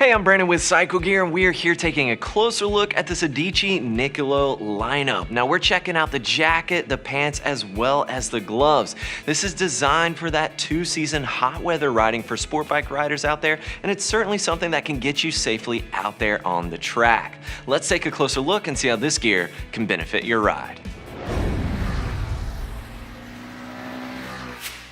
Hey, I'm Brandon with Cycle Gear, and we are here taking a closer look at the Sedici Niccolo lineup. Now, we're checking out the jacket, the pants, as well as the gloves. This is designed for that two-season hot weather riding for sport bike riders out there, and it's certainly something that can get you safely out there on the track. Let's take a closer look and see how this gear can benefit your ride.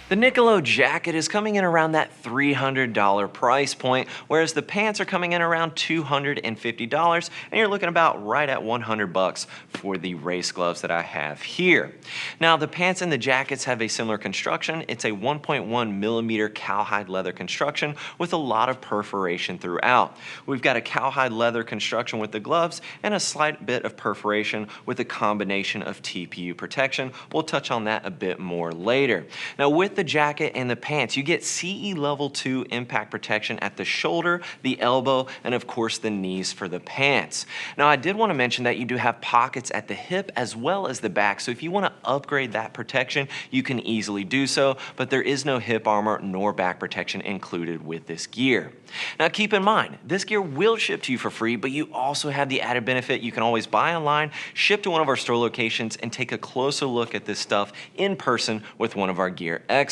The Niccolo Jacket is coming in around that $300 price point, whereas the pants are coming in around $250, and you're looking about right at $100 for the race gloves that I have here. Now, the pants and the jackets have a similar construction. It's a 1.1 millimeter cowhide leather construction with a lot of perforation throughout. We've got a cowhide leather construction with the gloves and a slight bit of perforation with a combination of TPU protection. We'll touch on that a bit more later. Now, with the jacket and the pants, you get CE level 2 impact protection at the shoulder, the elbow, and of course the knees for the pants. Now, I did want to mention that you do have pockets at the hip as well as the back, so if you want to upgrade that protection, you can easily do so, but there is no hip armor nor back protection included with this gear. Now, keep in mind, this gear will ship to you for free, but you also have the added benefit you can always buy online, ship to one of our store locations, and take a closer look at this stuff in person with one of our gear experts.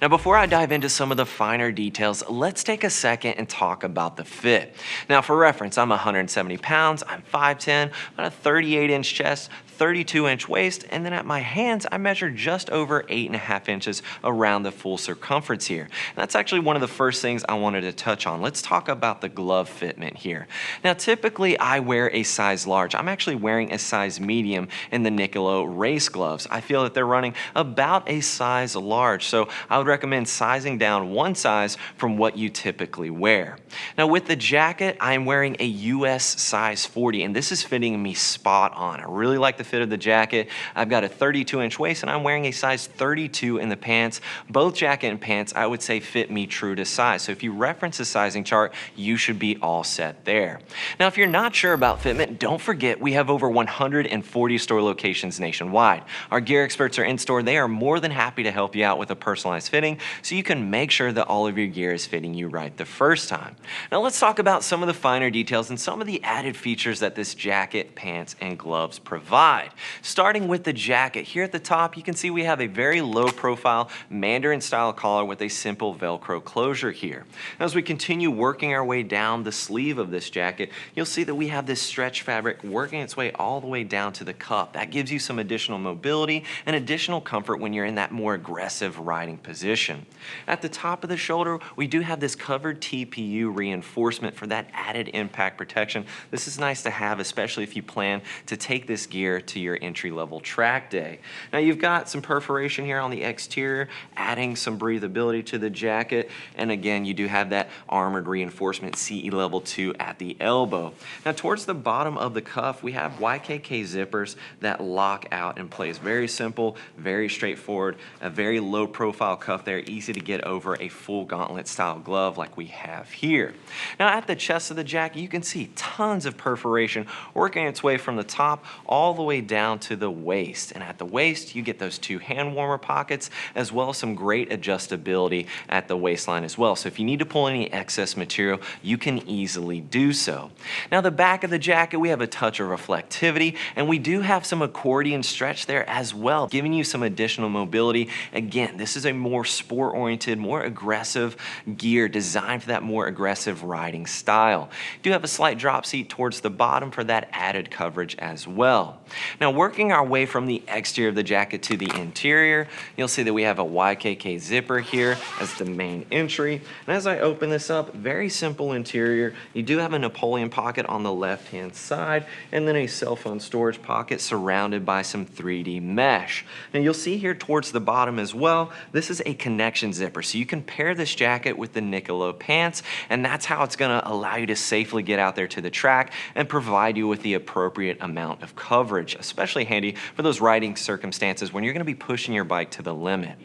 Now, before I dive into some of the finer details, let's take a second and talk about the fit. Now, for reference, I'm 170 pounds, I'm 5'10", about a 38-inch chest, 32-inch waist, and then at my hands, I measure just over 8.5 inches around the full circumference here. And that's actually one of the first things I wanted to touch on. Let's talk about the glove fitment here. Now, typically, I wear a size large. I'm actually wearing a size medium in the Niccolo race gloves. I feel that they're running about a size large, so I would recommend sizing down one size from what you typically wear. Now, with the jacket, I'm wearing a US size 40, and this is fitting me spot on. I really like the fit of the jacket. I've got a 32-inch waist, and I'm wearing a size 32 in the pants. Both jacket and pants, I would say, fit me true to size. So if you reference the sizing chart, you should be all set there. Now, if you're not sure about fitment, don't forget we have over 140 store locations nationwide. Our gear experts are in store. They are more than happy to help you out with a personalized fitting so you can make sure that all of your gear is fitting you right the first time. Now, let's talk about some of the finer details and some of the added features that this jacket, pants, and gloves provide. Starting with the jacket, here at the top, you can see we have a very low profile Mandarin style collar with a simple Velcro closure here. Now, as we continue working our way down the sleeve of this jacket, you'll see that we have this stretch fabric working its way all the way down to the cuff. That gives you some additional mobility and additional comfort when you're in that more aggressive riding position. At the top of the shoulder, we do have this covered TPU reinforcement for that added impact protection. This is nice to have, especially if you plan to take this gear to your entry-level track day. Now, you've got some perforation here on the exterior, adding some breathability to the jacket, and again, you do have that armored reinforcement CE level 2 at the elbow. Now, towards the bottom of the cuff, we have YKK zippers that lock out in place. Very simple, very straightforward, a very low profile cuff there, easy to get over a full gauntlet style glove like we have here. Now, at the chest of the jacket, you can see tons of perforation working its way from the top all the way down to the waist. And at the waist, you get those two hand warmer pockets, as well as some great adjustability at the waistline as well. So if you need to pull any excess material, you can easily do so. Now, the back of the jacket, we have a touch of reflectivity, and we do have some accordion stretch there as well, giving you some additional mobility. Again, this is a more sport-oriented, more aggressive gear designed for that more aggressive riding style. You do have a slight drop seat towards the bottom for that added coverage as well. Now, working our way from the exterior of the jacket to the interior, you'll see that we have a YKK zipper here as the main entry. And as I open this up, very simple interior. You do have a Napoleon pocket on the left-hand side, and then a cell phone storage pocket surrounded by some 3D mesh. Now, you'll see here towards the bottom as well, this is a connection zipper. So you can pair this jacket with the Niccolo pants, and that's how it's gonna allow you to safely get out there to the track and provide you with the appropriate amount of coverage especially handy for those riding circumstances when you're going to be pushing your bike to the limit.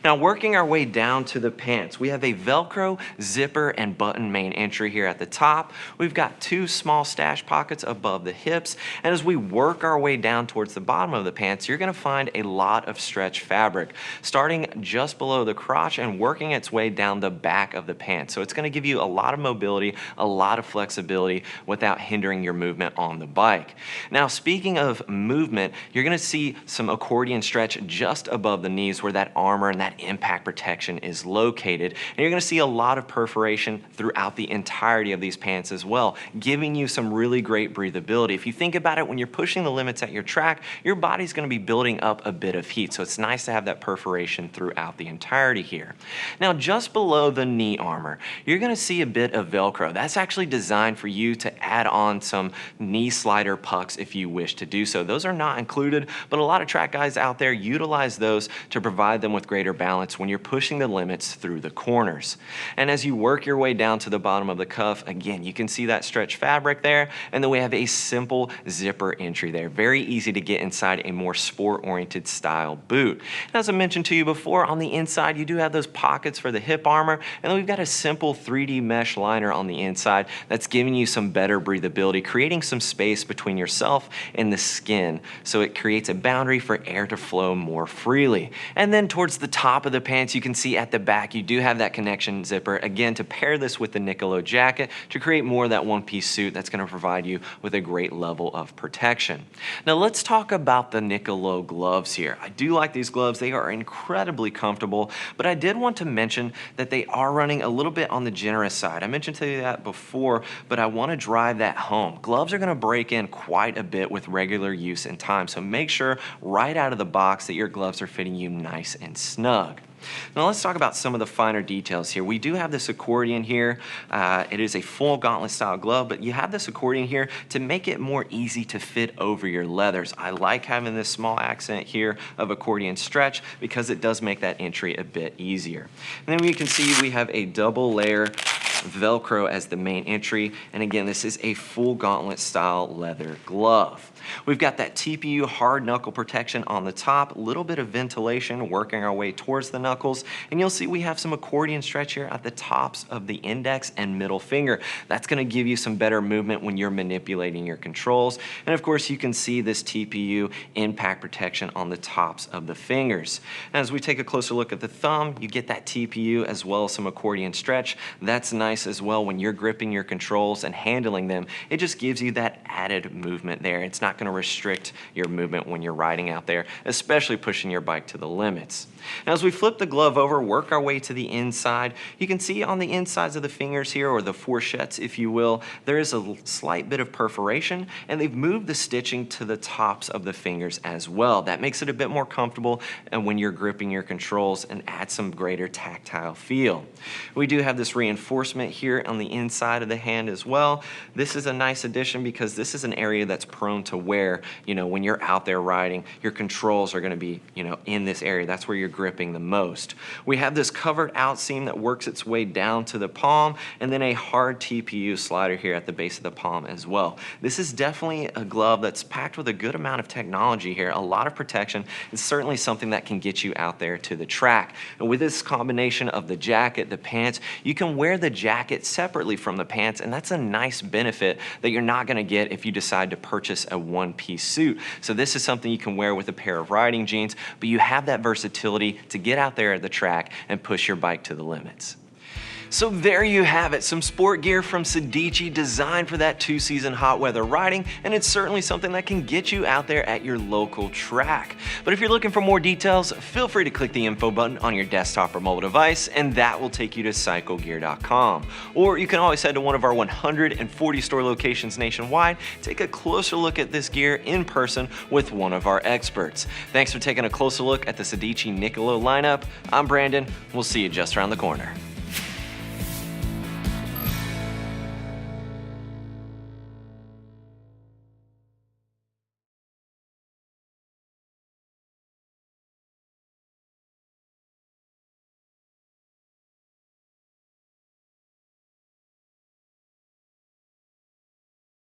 Now, working our way down to the pants, we have a Velcro, zipper, and button main entry here at the top. We've got two small stash pockets above the hips, and as we work our way down towards the bottom of the pants, you're going to find a lot of stretch fabric, starting just below the crotch and working its way down the back of the pants. So it's going to give you a lot of mobility, a lot of flexibility without hindering your movement on the bike. Now, speaking of movement, you're going to see some accordion stretch just above the knees where that armor and that impact protection is located. And you're going to see a lot of perforation throughout the entirety of these pants as well, giving you some really great breathability. If you think about it, when you're pushing the limits at your track, your body's going to be building up a bit of heat. So it's nice to have that perforation throughout the entirety here. Now, just below the knee armor, you're going to see a bit of Velcro. That's actually designed for you to add on some knee slider pucks if you wish to do so. Those are not included, but a lot of track guys out there utilize those to provide them with greater balance when you're pushing the limits through the corners. And as you work your way down to the bottom of the cuff, again, you can see that stretch fabric there, and then we have a simple zipper entry there. Very easy to get inside a more sport-oriented style boot. And as I mentioned to you before, on the inside, you do have those pockets for the hip armor, and then we've got a simple 3D mesh liner on the inside that's giving you some better breathability, creating some space between yourself and the skin, so it creates a boundary for air to flow more freely. And then towards the top of the pants, you can see at the back, you do have that connection zipper, again, to pair this with the Niccolo jacket to create more of that one-piece suit that's going to provide you with a great level of protection. Now, let's talk about the Niccolo gloves here. I do like these gloves. They are incredibly comfortable, but I did want to mention that they are running a little bit on the generous side. I mentioned to you that before, but I want to drive that home. Gloves are going to break in quite a bit with regular use and time, so make sure right out of the box that your gloves are fitting you nice and snug. Now let's talk about some of the finer details here. We do have this accordion here. It is a full gauntlet style glove, but you have this accordion here to make it more easy to fit over your leathers. I like having this small accent here of accordion stretch because it does make that entry a bit easier. And then we can see we have a double layer Velcro as the main entry, and again, this is a full gauntlet style leather glove. We've got that TPU hard knuckle protection on the top, a little bit of ventilation working our way towards the knuckles, and you'll see we have some accordion stretch here at the tops of the index and middle finger. That's going to give you some better movement when you're manipulating your controls, and of course you can see this TPU impact protection on the tops of the fingers. And as we take a closer look at the thumb, you get that TPU as well as some accordion stretch. That's nice as well when you're gripping your controls and handling them. It just gives you that added movement there. It's not going to restrict your movement when you're riding out there, especially pushing your bike to the limits. Now, as we flip the glove over, work our way to the inside, you can see on the insides of the fingers here, or the fourchettes, if you will, there is a slight bit of perforation, and they've moved the stitching to the tops of the fingers as well. That makes it a bit more comfortable and when you're gripping your controls and adds some greater tactile feel. We do have this reinforcement here on the inside of the hand as well. This is a nice addition because this is an area that's prone to wear. When you're out there riding, your controls are going to be, in this area. That's where you're gripping the most. We have this covered out seam that works its way down to the palm, and then a hard TPU slider here at the base of the palm as well. This is definitely a glove that's packed with a good amount of technology here, a lot of protection. It's certainly something that can get you out there to the track. And with this combination of the jacket, the pants, you can wear the jacket separately from the pants, and that's a nice benefit that you're not going to get if you decide to purchase a one-piece suit. So this is something you can wear with a pair of riding jeans, but you have that versatility to get out there at the track and push your bike to the limits. So there you have it, some sport gear from Sedici designed for that two-season hot weather riding, and it's certainly something that can get you out there at your local track. But if you're looking for more details, feel free to click the info button on your desktop or mobile device, and that will take you to cyclegear.com. Or you can always head to one of our 140 store locations nationwide, take a closer look at this gear in person with one of our experts. Thanks for taking a closer look at the Sedici Niccolo lineup. I'm Brandon. We'll see you just around the corner.